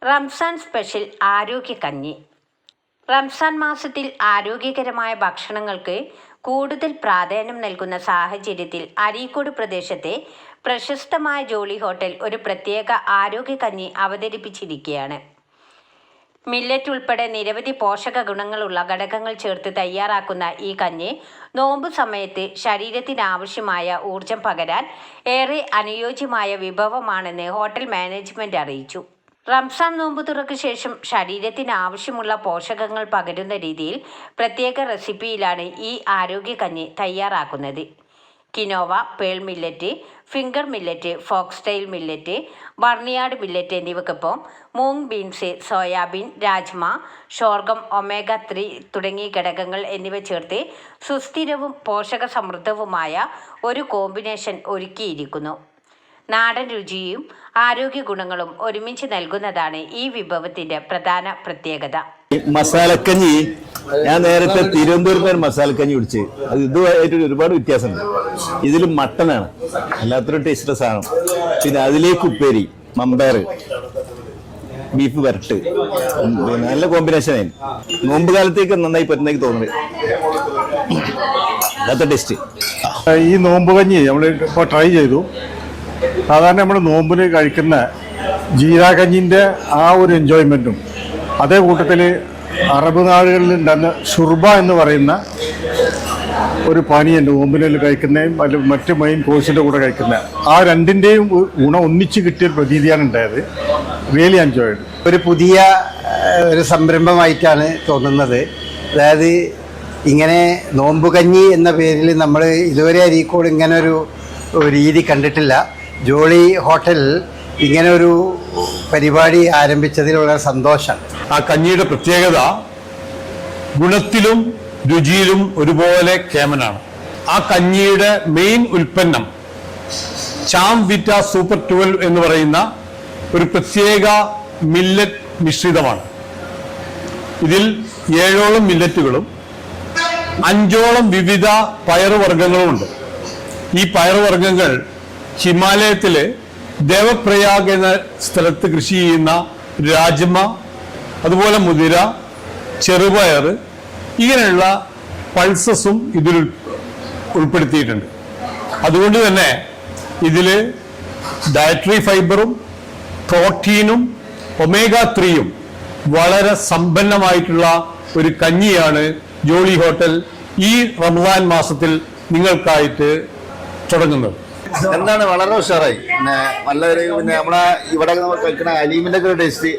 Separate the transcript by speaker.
Speaker 1: Ramzan special ആരോഗ്യകഞ്ഞി. Ramzan മാസത്തിൽ ആരോഗ്യകരമായ ഭക്ഷണങ്ങൾക്ക് കൂടുതൽ പ്രാധാന്യം നൽകുന്ന സാഹചര്യത്തിൽ അരീക്കോട് പ്രദേശത്തെ പ്രശസ്തമായ ജോളി ഹോട്ടൽ ഒരു പ്രത്യേക ആരോഗ്യകഞ്ഞി അവതരിപ്പിച്ചിരിക്കുകയാണ്. മില്ലറ്റ് ഉൾപ്പെടെ നിരവധി പോഷക ഗുണങ്ങളുള്ള ഘടകങ്ങൾ ചേർത്ത് തയ്യാറാക്കുന്ന ഈ കഞ്ഞി നോമ്പ് സമയത്ത് ശരീരത്തിനാവശ്യമായ ഊർജം പകരാൻ ഏറെ അനുയോജ്യമായ വിഭവമാണെന്ന് ഹോട്ടൽ മാനേജ്മെന്റ് അറിയിച്ചു. റംസാൻ നോമ്പ് തുറക്ക് ശേഷം ശരീരത്തിന് ആവശ്യമുള്ള പോഷകങ്ങൾ പകരുന്ന രീതിയിൽ പ്രത്യേക റെസിപ്പിയിലാണ് ഈ ആരോഗ്യകഞ്ഞി തയ്യാറാക്കുന്നത്. Quinoa, pearl millet, finger millet, foxtail millet, barnyard millet എന്നിവയ്ക്കൊപ്പം moong beans, soybean, rajma, sorghum, omega 3 തുടങ്ങിയ ഘടകങ്ങൾ എന്നിവ ചേർത്ത് സുസ്ഥിരവും പോഷക സമൃദ്ധവുമായ ഒരു കോമ്പിനേഷൻ ഒരുക്കിയിരിക്കുന്നു. നാടൻ രുചിയും ആരോഗ്യ ഗുണങ്ങളും ഒരുമിച്ച് നൽകുന്നതാണ് ഈ വിഭവത്തിന്റെ പ്രധാന പ്രത്യേകത.
Speaker 2: മസാലക്കഞ്ഞി ഞാൻ നേരത്തെ തിരുവനന്തപുരത്ത് മസാലക്കഞ്ഞി കുടിച്ച് അത് ഇതുമായിട്ട് ഒരുപാട് വ്യത്യാസമുണ്ട്. ഇതിൽ മട്ടനാണ്, അല്ലാത്തൊരു ടേസ്റ്റ് സാധനം. പിന്നെ അതിലേക്ക് ഉപ്പേരി, മമ്പയർ, ബീഫ് വരട്ട്, നല്ല കോമ്പിനേഷൻ ആയിരുന്നു. നോമ്പ് കാലത്തേക്ക് നന്നായി പറ്റുന്നേക്ക് തോന്നുന്നത്. അല്ലാത്ത ടേസ്റ്റ്.
Speaker 3: ഈ നോമ്പ് കഞ്ഞി നമ്മൾ ഇപ്പോൾ ട്രൈ ചെയ്തു. സാധാരണ നമ്മൾ നോമ്പിന് കഴിക്കുന്ന ജീരാകഞ്ഞിൻ്റെ ആ ഒരു എൻജോയ്മെൻറ്റും അതേ കൂട്ടത്തിൽ അറബ് നാടുകളിൽ ഉണ്ടാകുന്ന ഷുർബ എന്ന് പറയുന്ന ഒരു പാനീയുണ്ട് നോമ്പിനിൽ കഴിക്കുന്നതും അല്ല മറ്റ് മെയിൻ കോഴ്സിൻ്റെ കൂടെ കഴിക്കുന്ന ആ രണ്ടിൻ്റെയും ഗുണം ഒന്നിച്ച് കിട്ടിയ പ്രതീതിയാണ് ഉണ്ടായത്. Really enjoyed.
Speaker 4: ഒരു പുതിയ ഒരു സംരംഭമായിട്ടാണ് തോന്നുന്നത്. അതായത് ഇങ്ങനെ നോമ്പുകഞ്ഞി എന്ന പേരിൽ നമ്മൾ ഇതുവരെ അരീക്കോട് ഇങ്ങനെ ഒരു രീതി കണ്ടിട്ടില്ല. ജോളി ഹോട്ടൽ ഇങ്ങനെ ഒരു പരിപാടി ആരംഭിച്ചതിലുള്ള സന്തോഷം.
Speaker 5: ആ കഞ്ഞിയുടെ പ്രത്യേകത ഗുണത്തിലും രുചിയിലും ഒരുപോലെ കേമനാണ്. ആ കഞ്ഞിയുടെ മെയിൻ ഉൽപ്പന്നം ചാം വിറ്റ സൂപ്പർ 12 എന്ന് പറയുന്ന ഒരു പ്രത്യേക മില്ലറ്റ് മിശ്രിതമാണ്. ഇതിൽ 7ഓളം മില്ലറ്റുകളും 5ഓളം വിവിധ പയറുവർഗ്ഗങ്ങളുമുണ്ട്. ഈ പയറുവർഗ്ഗങ്ങൾ ഹിമാലയത്തിലെ ദേവപ്രയാഗ് എന്ന സ്ഥലത്ത് കൃഷി ചെയ്യുന്ന രാജ്മ, അതുപോലെ മുതിര, ചെറുപയർ, ഇങ്ങനെയുള്ള പൾസസും ഇതിൽ ഉൾപ്പെടുത്തിയിട്ടുണ്ട്. അതുകൊണ്ട് തന്നെ ഇതിൽ ഡയറ്ററി ഫൈബറും പ്രോട്ടീനും ഒമേഗ 3യും വളരെ സമ്പന്നമായിട്ടുള്ള ഒരു കഞ്ഞിയാണ് ജോളി ഹോട്ടൽ ഈ റമദാൻ മാസത്തിൽ നിങ്ങൾക്കായിട്ട് തുടങ്ങുന്നത്.
Speaker 2: എന്താണ് വളരെ ഉഷാറായി. പിന്നെ നല്ലൊരു, പിന്നെ നമ്മളെ ഇവിടെ കഴിക്കുന്ന അലീമിന്റെ ഒക്കെ ഒരു ടേസ്റ്റ്